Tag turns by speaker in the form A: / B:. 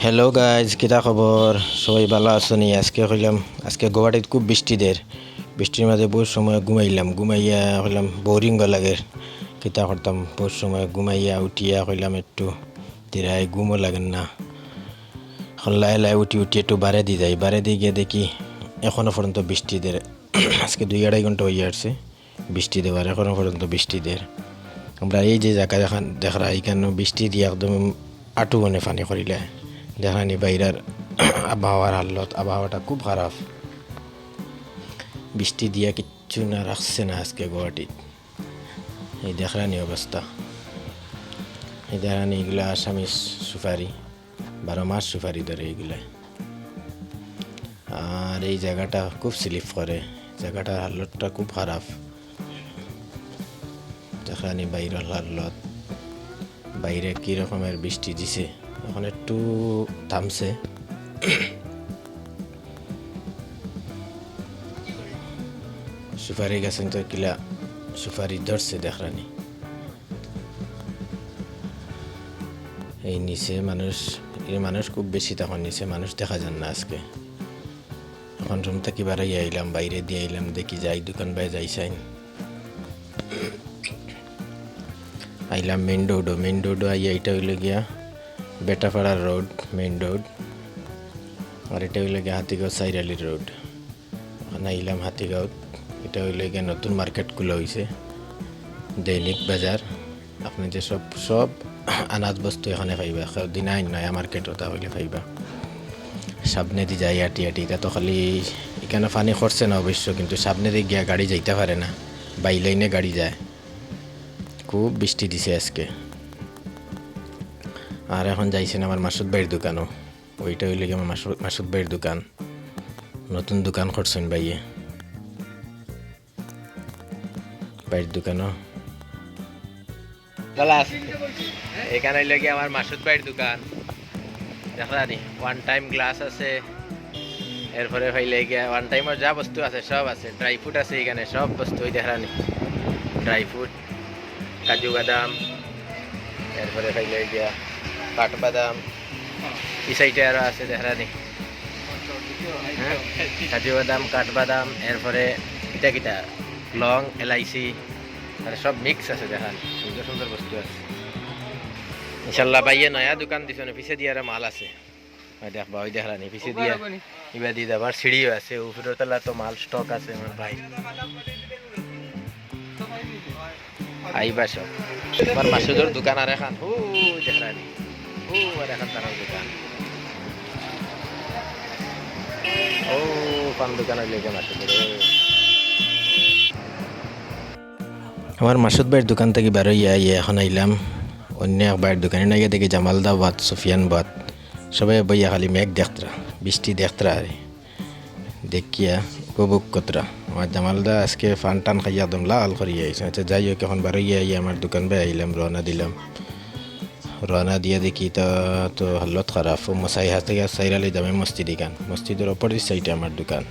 A: Hello guys, কিতা খবর? সবাই ভালো আছো নি? আজকে গুয়াহাটিত খুব বৃষ্টির মাঝে বহু সময় ঘুমাইয়া হইলাম বোরিং লাগে। কিতা করতাম, বহু সময় ঘুমাইয়া উঠিয়া হইলাম একটু তিরাই ঘুমও লাগেন না। এখন লাই উঠি একটু বাড়ে দিয়ে যাই, বাড়ে দিয়ে গিয়ে দেখি এখনও পর্যন্ত বৃষ্টি দের। আজকে 2-2.5 ঘন্টা হয়ে আসছে বৃষ্টি দেওয়ার, এখনও পর্যন্ত বৃষ্টি দের। আমরা এই যে জায়গা দেখা এখানে বৃষ্টি দিয়ে একদম আটু মনে পানি করিলে দেখানি বাইরের আবহাওয়াটা খুব খারাপ। বৃষ্টি দিয়া কিচ্ছু না রাখছে না আজকে গুয়াহাটিত। এই দেখানি অবস্থা, এই দেখানি এগুলা আসামি সুপারি, 12 মাস সুপারি ধরে এগুলা। আর এই জায়গাটা খুব স্লিপ করে, জায়গাটার হালতটা খুব খারাপ। দেখানি বাইরের হালত, বাইরে কি রকমের বৃষ্টি দিছে, এখন একটু থামছে। সুপারি গাছেন তো কিলা সুপারি ধরছে দেখরানি। এই নিচে মানুষ খুব বেশি, তখন নিচে মানুষ দেখা যান না আজকে। এখন রুম থেকে বাড়াই আইলাম, বাইরে দিয়ে আইলাম, দেখি যাই দোকান বাই যাইসাইন। আইলাম মেইন রোডও আইয়া, এটা হইলে গিয়া বেটাপাড়ার রোড মেইন রোড, আর এটা হইলে গিয়া হাতিগাঁও সাইরালির রোড। এখন আইলাম হাতিগাঁও, এটা হইলে গিয়া নতুন মার্কেট খুলে হয়েছে, দৈনিক বাজার। আপনি যে সব আনাজ বস্তু এখানে পাইবা, দিন আইন নয়া মার্কেট ওটা হইলে পাইবা। সামনে দিয়ে যাই আটি এটা তো খালি এখানে পানি খরছে না অবশ্য, কিন্তু সামনে দিয়ে গিয়া গাড়ি যাইতে পারে না, বাইলাইনে গাড়ি যায়। খুব বৃষ্টি দিছে আজকে। আর এখন যাইছেন আমার মাসুদ ভাইয়ের দোকানও, ওইটা হইলে গিয়ে আমার মাসুদ ভাইয়ের দোকান, নতুন দোকান করছেন ভাইয়ে। ভাইয়ের দোকানও এখানে হইলে গিয়ে আমার মাসুদ ভাইয়ের দোকান। দেখা নি ওয়ান টাইম গ্লাস আছে, এরপরে হইলে গিয়া ওয়ান টাইমের যা বস্তু আছে সব আছে, ড্রাই ফ্রুট আছে এখানে, সব বস্তু ওই দেখা নি, ড্রাই ফ্রুট, কাজু বাদাম, এরপরে হইলে গিয়া কাঠবাদাম, এই সাইডে আরো আছে দেখা নি, কাজু বাদাম, কাঠবাদাম, এরপরে কিটা লং, এলাইচি, আর সব মিক্স আছে দেখান, সুন্দর সুন্দর বস্তু আছে। ইনশাল্লাহ ভাইয়ে নয়া দোকান দিছে, পিছে দিয়ে আর মাল আছে, দেখবা ওই দেখলানি পিছে দিয়ে এবার দিয়ে আবার সিঁড়িও আছে, উপরের তলা তো মাল স্টক আছে আমার ভাই। আইবা সব আমার মাসুদের দোকান, আর এখন ও দেখলানি আর এখন তার দোকান, ও পান দোকানের লেগে মাসুদের। আমার মাসুদ ভাইয়ের দোকান থেকে বেরোইয়া এখন আইলাম অন্য এক ভাইয়ের দোকানে, না গিয়ে দেখি জামালদা বাদ, সুফিয়ান বাদ, সবাই বইয়া খালি মেঘ দেখতরা, বৃষ্টি দেখতরা, দেখিয়া উপভোগ করতরা। আমার জামালদা আজকে ফান টান খাইয়া একদম লাল করিয়া আইছে। আচ্ছা যাই হোক, এখন বেরোইয়া আমার দোকান বাই আইলাম, রওনা দিয়া দেখি তো হালত খারাপ। মশাই হাতে সাইরালি দামে মসজিদের অপোজিট সাইডে আমার দোকান।